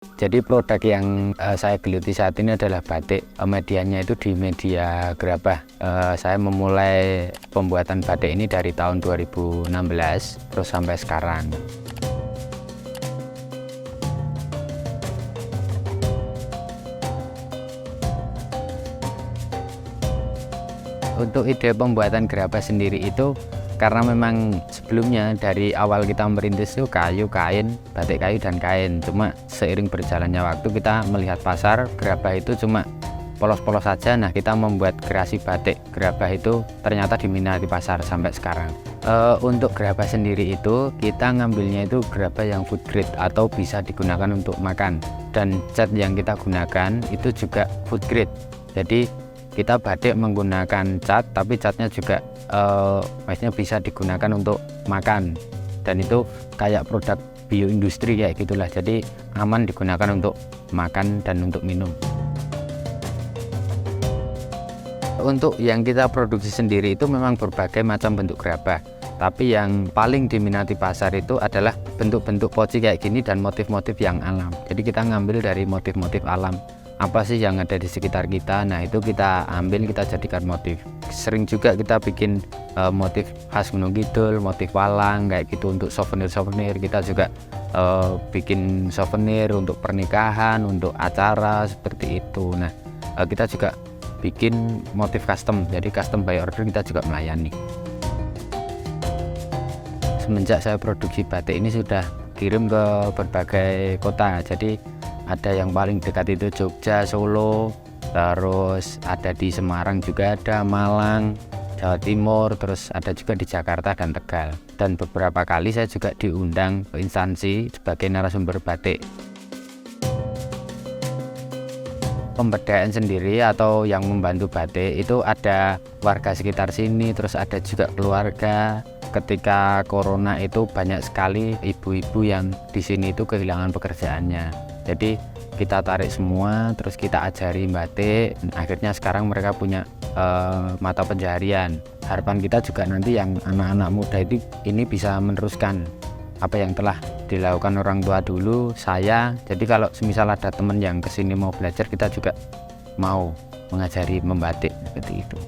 Jadi produk yang saya geluti saat ini adalah batik. Medianya itu di media gerabah. Saya memulai pembuatan batik ini dari tahun 2016 terus sampai sekarang. Untuk ide pembuatan gerabah sendiri itu karena memang sebelumnya dari awal kita merintis itu kayu, kain, batik kayu dan kain. Cuma seiring berjalannya waktu kita melihat pasar gerabah itu cuma polos-polos saja. Nah, kita membuat kreasi batik gerabah itu ternyata diminati pasar sampai sekarang. Untuk gerabah sendiri itu kita ngambilnya itu gerabah yang food grade atau bisa digunakan untuk makan, dan cat yang kita gunakan itu juga food grade. Jadi kita batik menggunakan cat, tapi catnya juga maksudnya bisa digunakan untuk makan, dan itu kayak produk bioindustri kayak gitulah, jadi aman digunakan untuk makan dan untuk minum. Untuk yang kita produksi sendiri itu memang berbagai macam bentuk gerabah, tapi yang paling diminati pasar itu adalah bentuk-bentuk poci kayak gini dan motif-motif yang alam. Jadi kita ngambil dari motif-motif alam, apa sih yang ada di sekitar kita, nah itu kita ambil, kita jadikan motif. Sering juga kita bikin motif khas Gunung Kidul, motif walang kayak gitu untuk souvenir-souvenir. Kita juga bikin souvenir untuk pernikahan, untuk acara seperti itu. Nah, kita juga bikin motif custom, jadi custom by order kita juga melayani. Semenjak saya produksi batik ini sudah kirim ke berbagai kota, jadi ada yang paling dekat itu Jogja, Solo, terus ada di Semarang juga ada, Malang, Jawa Timur, terus ada juga di Jakarta dan Tegal. Dan beberapa kali saya juga diundang ke instansi sebagai narasumber batik. Pemberdayaan sendiri atau yang membantu batik itu ada warga sekitar sini, terus ada juga keluarga. Ketika corona itu banyak sekali ibu-ibu yang di sini itu kehilangan pekerjaannya. Jadi kita tarik semua, terus kita ajari batik. Akhirnya sekarang mereka punya mata pencaharian. Harapan kita juga nanti yang anak-anak muda itu ini bisa meneruskan apa yang telah dilakukan orang tua dulu, saya. Jadi kalau semisal ada teman yang kesini mau belajar, kita juga mau mengajari membatik seperti itu.